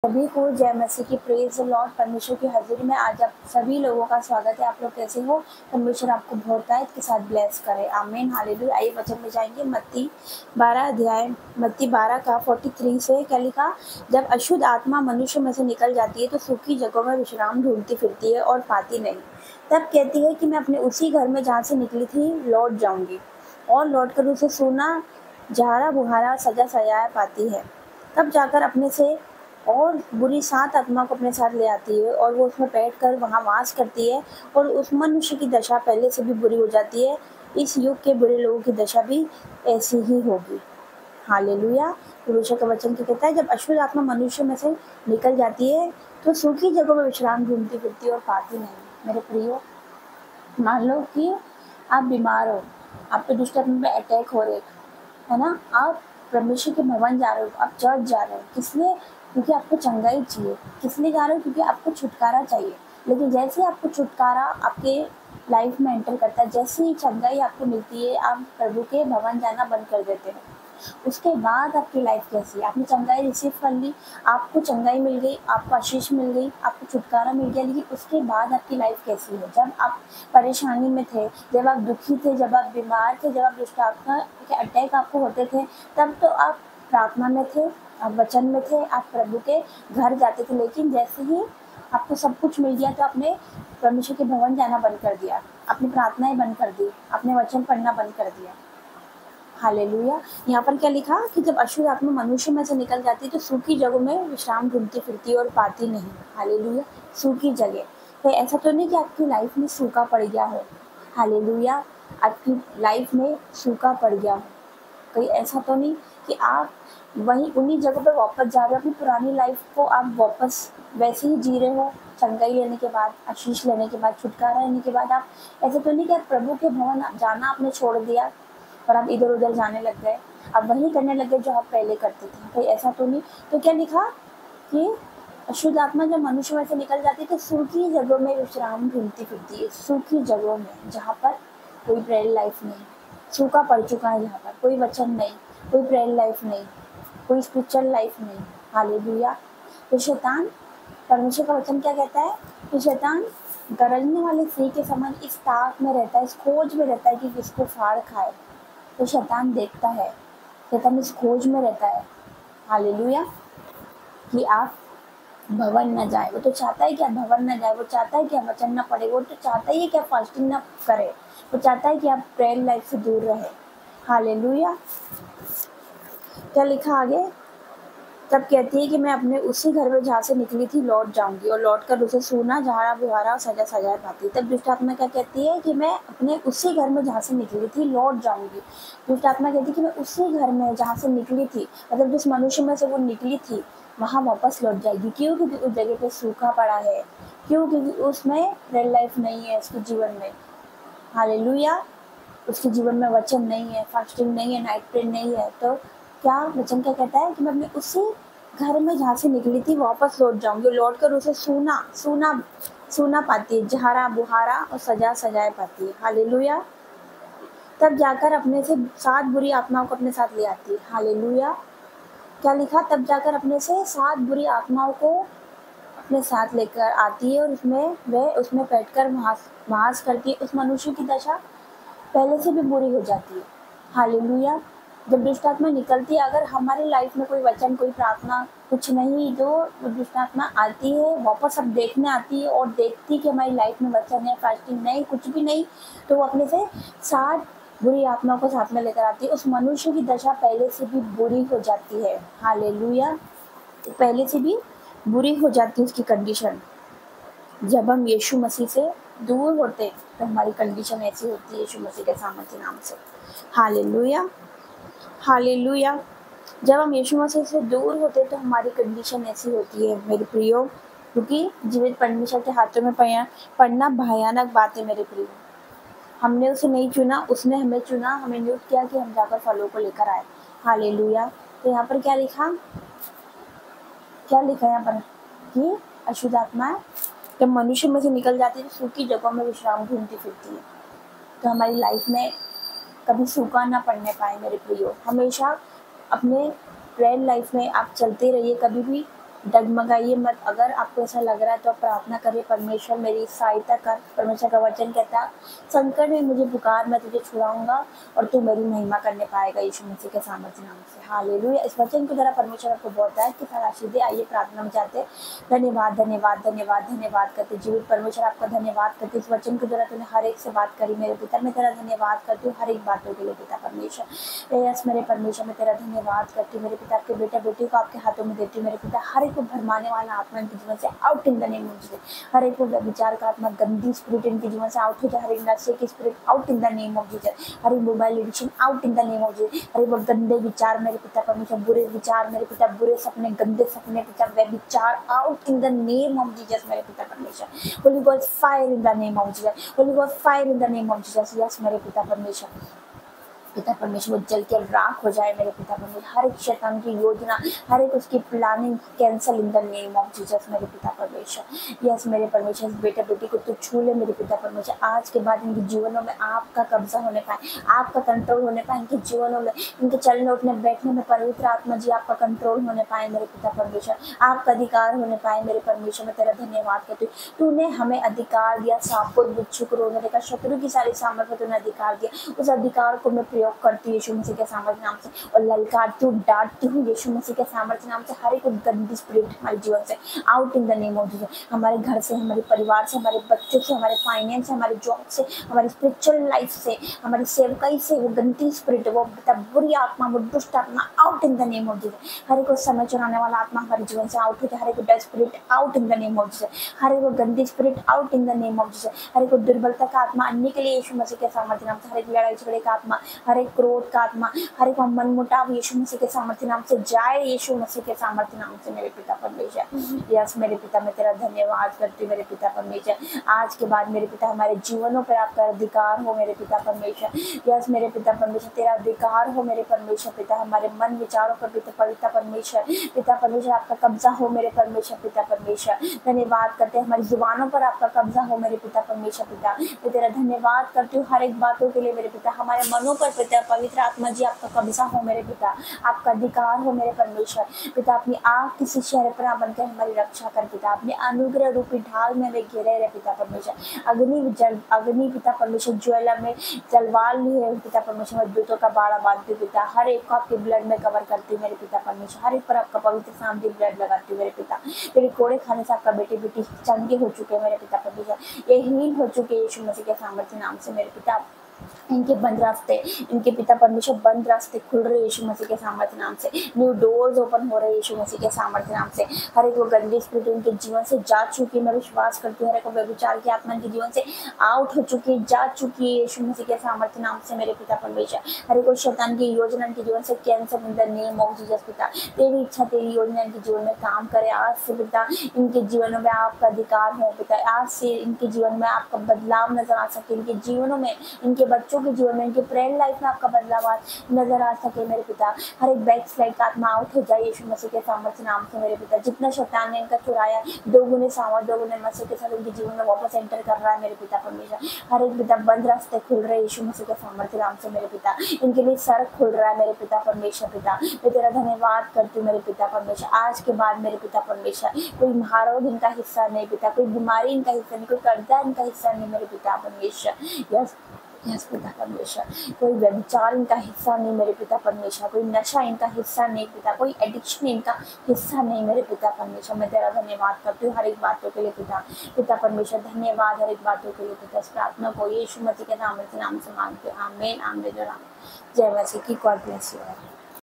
सभी को जय मसीह की। Praise the Lord. परमेश्वर की हाजिरी में आज आप सभी लोगों का स्वागत है। आप लोग कैसे हो? परमेश्वर आपको बहुतायत के साथ ब्लेस करे। आमीन, हालेलुया। आइए वचन में जाएंगे। मत्ती 12 अध्याय, मत्ती 12 का 43 से क्या लिखा? जब अशुद्ध आत्मा मनुष्य में से निकल जाती है तो सूखी जगहों में विश्राम ढूंढती फिरती है और पाती नहीं। तब कहती है कि मैं अपने उसी घर में जहाँ से निकली थी लौट जाऊंगी, और लौट कर उसे सोना झाड़ा बुहारा सजा सजाया पाती है। तब जाकर अपने से और बुरी 7 आत्मा को अपने साथ ले आती है और वो उसमें बैठकर वहाँ वास करती है, और उस मनुष्य की दशा पहले से भी बुरी हो जाती है। इस युग के बुरे लोगों की दशा भी ऐसी ही होगी। हालेलुया। परमेश्वर का वचन क्या कहता है? जब अशुद्ध आत्मा मनुष्य में से निकल जाती है तो सूखी जगहों में विश्राम ढूंढती फिरती है और पाती नहीं। मेरे प्रियो, मान लो कि आप बीमार हो, आप पे दुष्ट आत्मा पे अटैक हो रहे है ना, आप परमेश्वर के भवन जा रहे हो, आप चर्च जा रहे हो, किस लिए? क्योंकि आपको चंगाई चाहिए। किस लिए जा रहे हो? क्योंकि आपको छुटकारा चाहिए। लेकिन जैसे ही आपको छुटकारा आपके लाइफ में एंटर करता है, जैसे ही चंगाई आपको मिलती है, आप प्रभु के भवन जाना बंद कर देते हैं। उसके बाद आपकी लाइफ कैसी है? आपने चंगाई रिसीव कर ली, आपको चंगाई मिल गई, आपको आशीष मिल गई, आपको छुटकारा मिल गया, लेकिन उसके बाद आपकी लाइफ कैसी है? जब आप परेशानी में थे, जब आप दुखी थे, जब आप बीमार थे, जब आप दुष्ट आत्मा के अटैक आपको होते थे, तब तो आप प्रार्थना में थे, आप वचन में थे, आप प्रभु के घर जाते थे। लेकिन जैसे ही आपको सब कुछ मिल गया तो आपने परमेश्वर के भवन जाना बंद कर दिया, अपनी प्रार्थनाएं बंद कर दी, अपने वचन पढ़ना बंद कर दिया। हालेलुया। यहाँ पर क्या लिखा कि जब अशुद्ध आत्मा मनुष्य में से निकल जाती है तो सूखी जगहों में विश्राम ढूंढती फिरती है और पाती नहीं। हालेलुया। सूखी जगह, तो ऐसा तो नहीं कि आपकी लाइफ में सूखा पड़ गया हो। हालेलुया। आपकी लाइफ में सूखा पड़ गया हो, कहीं ऐसा तो नहीं कि आप वहीं उन्हीं जगह पर वापस जा रहे हो, अपनी पुरानी लाइफ को आप वापस वैसे ही जी रहे हो। चंगाई लेने के बाद, आशीष लेने के बाद, छुटकारा लेने के बाद आप ऐसा तो नहीं कि आप प्रभु के भवन जाना आपने छोड़ दिया और आप इधर उधर जाने लग गए, आप वही करने लग गए जो आप पहले करते थे। कहीं ऐसा तो नहीं? तो क्या लिखा कि अशुद्ध आत्मा जब मनुष्य में से निकल जाती है तो सूखी जगहों में विश्राम ढूंढती फिरती है। सूखी जगहों में, जहाँ पर कोई प्रेयर लाइफ नहीं, सूखा पड़ चुका है, जहाँ पर कोई वचन नहीं, कोई प्रेयर लाइफ नहीं, कोई स्पिरिचुअल लाइफ नहीं। हालेलुया। तो शैतान, परमेश्वर का वचन क्या कहता है कि शैतान गरजने वाले सिंह के समान इस ताक में रहता है, इस खोज में रहता है कि किसको फाड़ खाए। तो शैतान देखता है, शैतान इस खोज में रहता है, हालेलुया, कि आप भवन न जाए। वो तो चाहता है कि आप भवन न जाए, वो चाहता है कि आप वचन न पढ़े, वो तो चाहता ही है कि आप फास्टिंग न करे, वो चाहता है कि आप प्रेयर लाइफ से दूर रहे। हालेलुया। क्या लिखा आगे? तब कहती है कि मैं अपने उसी घर में जहाँ से निकली थी लौट जाऊंगी, और लौट कर उसे सोना झाड़ा बुहारा और सजा सजाए पाती। तब दुष्ट आत्मा क्या कहती है कि मैं अपने उसी घर में जहाँ से निकली थी लौट जाऊंगी। दुष्ट आत्मा कहती है कि मैं उसी घर में जहाँ से निकली थी, मतलब जिस मनुष्य में से वो निकली थी वहाँ वापस लौट जाएगी। क्यों? क्योंकि उस जगह पे सूखा पड़ा है। क्यों? क्योंकि उसमें रेल लाइफ नहीं है उसके जीवन में। हालेलुया। उसके जीवन में वचन नहीं है, फास्टिंग नहीं है, नाइट प्रेयर नहीं है। तो क्या वचन क्या कहता है कि मैं अपने उसी घर में जहाँ से निकली थी वापस लौट जाऊंगी, लौट कर उसे सूना सूना सूना पाती है, झाड़ा बुहारा और सजा सजाए पाती है। हालेलुया। तब जाकर अपने से 7 बुरी आत्माओं को अपने साथ ले आती है। हालेलुया। क्या लिखा? तब जाकर अपने से 7 बुरी आत्माओं को अपने साथ लेकर आती है, और उसमें बैठकर महास करती है। उस मनुष्य की दशा पहले से भी बुरी हो जाती है। हालेलुया। जब दुष्ट आत्मा निकलती है, अगर हमारी लाइफ में कोई वचन, कोई प्रार्थना, कुछ नहीं, जो दुष्ट आत्मा आती है वापस अब देखने आती है और देखती कि हमारी लाइफ में वचन है, फास्टिंग नहीं, कुछ भी नहीं, तो वो अपने से 7 बुरी आत्माओं को साथ में लेकर आती है। उस मनुष्य की दशा पहले से भी बुरी हो जाती है। हालेलुया। पहले से भी बुरी हो जाती है उसकी कंडीशन। जब हम यीशु मसीह से दूर होते हैं तो हमारी कंडीशन ऐसी होती है, यीशु मसीह के सामर्थ्य नाम से। हालेलुया। हालेलुया। जब हम यीशु मसीह से दूर होते तो हमारी कंडीशन ऐसी होती है मेरे प्रियो, क्योंकि जीवित परमेश्वर के हाथों में पड़ना भयानक बात है मेरे प्रियो। हमने उसे नहीं चुना, उसने हमें चुना, हमें नियुक्त किया कि हम जाकर फलों को लेकर आए। हालेलुया। तो यहाँ पर क्या लिखा? क्या लिखा यहाँ पर कि अशुद्ध आत्मा जब मनुष्य में से निकल जाती है तो सूखी जगहों में विश्राम ढूंढती फिरती है। तो हमारी लाइफ में कभी सूखा ना पड़ने पाए मेरे प्रियो। हमेशा अपने प्रेयर लाइफ में आप चलते रहिए, कभी भी डगमगाइए मत। अगर आपको ऐसा लग रहा है तो आप प्रार्थना करिए, परमेश्वर मेरी सहायता कर। परमेश्वर का वचन कहता है संकट में मुझे पुकार, मैं तुझे छुड़ाऊंगा और तू मेरी महिमा करने पाएगा यीशु मसीह के सामर्थ्य नाम से। हालेलुया। इस वचन के द्वारा परमेश्वर आपको बहुत है कि तलाशी दे। आइए प्रार्थना में जाते। धन्यवाद धन्यवाद धन्यवाद धन्यवाद करते जीवित परमेश्वर, आपका धन्यवाद करते इस वचन के द्वारा तूने हर एक से बात करी मेरे पिता। मैं तेरा धन्यवाद करती हूँ हर एक बातों के लिए पिता परमेश्वर। यस मेरे परमेश्वर, मैं तेरा धन्यवाद करती हूँ मेरे पिता। आपके बेटा बेटी को आपके हाथों में देती हूँ मेरे पिता। हर एक को भरमाने वाला आत्मा इनके जीवन से out in the name of Jesus. हर एक को विचार का आत्मा, गंदी स्पिरिट इनके जीवन से आउट हो जाए। हर एक नशे की spirit out in the name of Jesus. हर एक mobile addiction out in the name of Jesus. हर एक गंदे विचार मेरे पिता परमेश्वर, बुरे विचार मेरे पिता, बुरे सपने, गंदे सपने पिता, वे विचार out in the name of Jesus मेरे पिता परमेश्वर। Holi God fire in the name of Jesus. Holi God fire in the name of Jesus. Yes मेरे पिता परमेश्वर, पिता परमेश्वर वो जल के राख हो जाए मेरे पिता परमेश्वर। हर एक शैतान की योजना, हर एक उसकी planning cancel in the name of Jesus मेरे पिता परमेश्वर। यस मेरे परमेश्वर, बेटा बेटी को तू छू ले मेरे पिता परमेश्वर। आज के बाद इनके जीवनों में आपका कब्जा होने पाए, आपका कंट्रोल होने पाए। इनके जीवनों में, इनके चलने उठने बैठने में पवित्र आत्मा जी आपका कंट्रोल होने पाए मेरे पिता परमेश्वर। आपका अधिकार होने पाए मेरे परमेश्वर। मैं तेरा धन्यवाद करती हूँ, तूने हमें अधिकार दिया। सांपों बिच्छू को रोकने का, शत्रु की सारी सामर्थ्य तूने अधिकार दिया। उस अधिकार को मैं प्रयोग करती हूँ यीशु मसीह के सामर्थ्य नाम से और ललकारती हूँ, डांटती हूँ यीशु मसीह के सामर्थ्य नाम से। हर एक गंदी स्पिरिट हमारे जीवन से out in the name of Jesus. हमारे घर से, हमारे परिवार से, हमारे बच्चों से, हमारे फाइनेंस से, हमारे जॉब से, हमारी स्पिरिचुअल लाइफ से, हमारी सेवकाई से, वो गंदी स्पिरिट, वो बुरी आत्मा, वो दुष्ट आत्मा out in the name of Jesus. हर एक समय चुराने वाला आत्मा हमारे जीवन से आउट हो जाए। हर एक dead spirit out in the name of Jesus. हर एक गंदी spirit out in the name of Jesus. हर एक दुर्बलता का आत्मा अन्य के लिए यीशु मसीह के सामर्थ्य नाम से। हर एक लड़ाई झगड़े का आत्मा, हर एक क्रोध का आत्मा, हर एक मनमुटाव यीशु मसीह के सामर्थ्य नाम से जाए, यीशु मसीह के सामर्थ्य नाम से मेरे पिता परमेश्वर। यस मेरे पिता, मैं तेरा धन्यवाद करती हूँ मेरे पिता परमेश्वर। आज के बाद मेरे पिता हमारे जीवनों पर आपका अधिकार हो मेरे पिता परमेश्वर। यस मेरे पिता परमेश्वर, तेरा अधिकार हो मेरे परमेश्वर पिता। हमारे मन विचारों पर पिता परमेश्वर, पिता परमेश्वर आपका कब्जा हो मेरे परमेश्वर पिता परमेश्वर। धन्यवाद करते हैं हमारी जुबानों पर आपका कब्जा हो मेरे पिता परमेश्वर पिता। मैं तेरा धन्यवाद करती हूँ हर एक बातों के लिए मेरे पिता। हमारे मनों पर पिता पवित्र आत्मा जी आपका कब्जा हो मेरे पिता, आपका अधिकार हो मेरे परमेश्वर पिता। अपनी आग किसी शहर पर बनकर हमारी रक्षा कर पिता। अपने अनुग्रह रूपी ढाल में वे घेरे रहे पिता परमेश्वर। अग्नि पिता परमेश्वर ज्वेलर में जलवाल लिए पिता परमेश्वर। दूतों का बाड़ा बांधती पिता, हर एक को आपके ब्लड में कवर करती मेरे पिता परमेश्वर। हर एक पर आपका पवित्र सामने ब्लड लगाती मेरे पिता। तेरे कोड़े खाने से आपका बेटे बेटी चंगे हो चुके मेरे पिता परमेश्वर। ये हील हो चुके यीशु मसीह के सामर्थ्य नाम से मेरे पिता। इनके बंद रास्ते, इनके पिता परमेश्वर बंद रास्ते खुल रहे यीशु मसीह के सामर्थ्य नाम से। न्यू डोर्स ओपन हो रहे यीशु मसीह के सामर्थ्य नाम से। हर एक वो गंदी स्पिरिट उनके जीवन से जा चुकी, मैं विश्वास करती हूँ। हर एक व्यभिचार की आत्मा इनके जीवन से आउट हो चुकी, जा चुकी है यीशु मसीह के सामर्थ्य नाम से मेरे पिता परमेश्वर। हर एक शैतान की योजना इनके जीवन से cancer in the name of Jesus पिता। तेरी इच्छा, तेरी योजना इनके जीवन में काम करे आज से पिता। इनके जीवनों में आपका अधिकार हो पिता। आज से इनके जीवन में आपका बदलाव नजर आ सके। इनके जीवनों में, इनके बच्चों के जीवन में, इनके प्रेयर लाइफ में आपका बदलाव नजर आ सके मेरे पिता। हर एक बैक स्लाइड का आत्मा आउट हो जाए यीशु मसीह के सामर्थ्य नाम से मेरे पिता। जितना शैतान ने इनका चुराया, दोगुने सामर्थ, दोगुने मसीह के साथ इनके जीवन में वापस एंटर कर रहा है मेरे पिता परमेश्वर। हर एक पिता बंद रास्ते खुल रहे यीशु मसीह के सामर्थ्य नाम से मेरे पिता। इनके लिए सड़क खुल रहा है मेरे पिता परमेश्वर पिता। मैं तेरा धन्यवाद करती हूँ मेरे पिता परमेश्वर। आज के बाद मेरे पिता परमेश्वर कोई महारोग इनका हिस्सा नहीं पिता, कोई बीमारी इनका हिस्सा नहीं, कोई कर्जा इनका हिस्सा नहीं मेरे पिता परमेश्वर। यस पिता परमेश्वर, कोई व्यभिचार इनका हिस्सा नहीं मेरे पिता परमेश्वर। कोई नशा इनका हिस्सा नहीं पिता, कोई एडिक्शन इनका हिस्सा नहीं मेरे पिता परमेश्वर। मैं तेरा धन्यवाद करती हूँ हर एक बातों के लिए पिता परमेश्वर। धन्यवाद हर एक बातों के लिए पिता। इस प्रार्थना को यीशु मसीह के नाम से मांगते हैं। आमीन आमीन और आमीन। जय मसीह की। God bless you.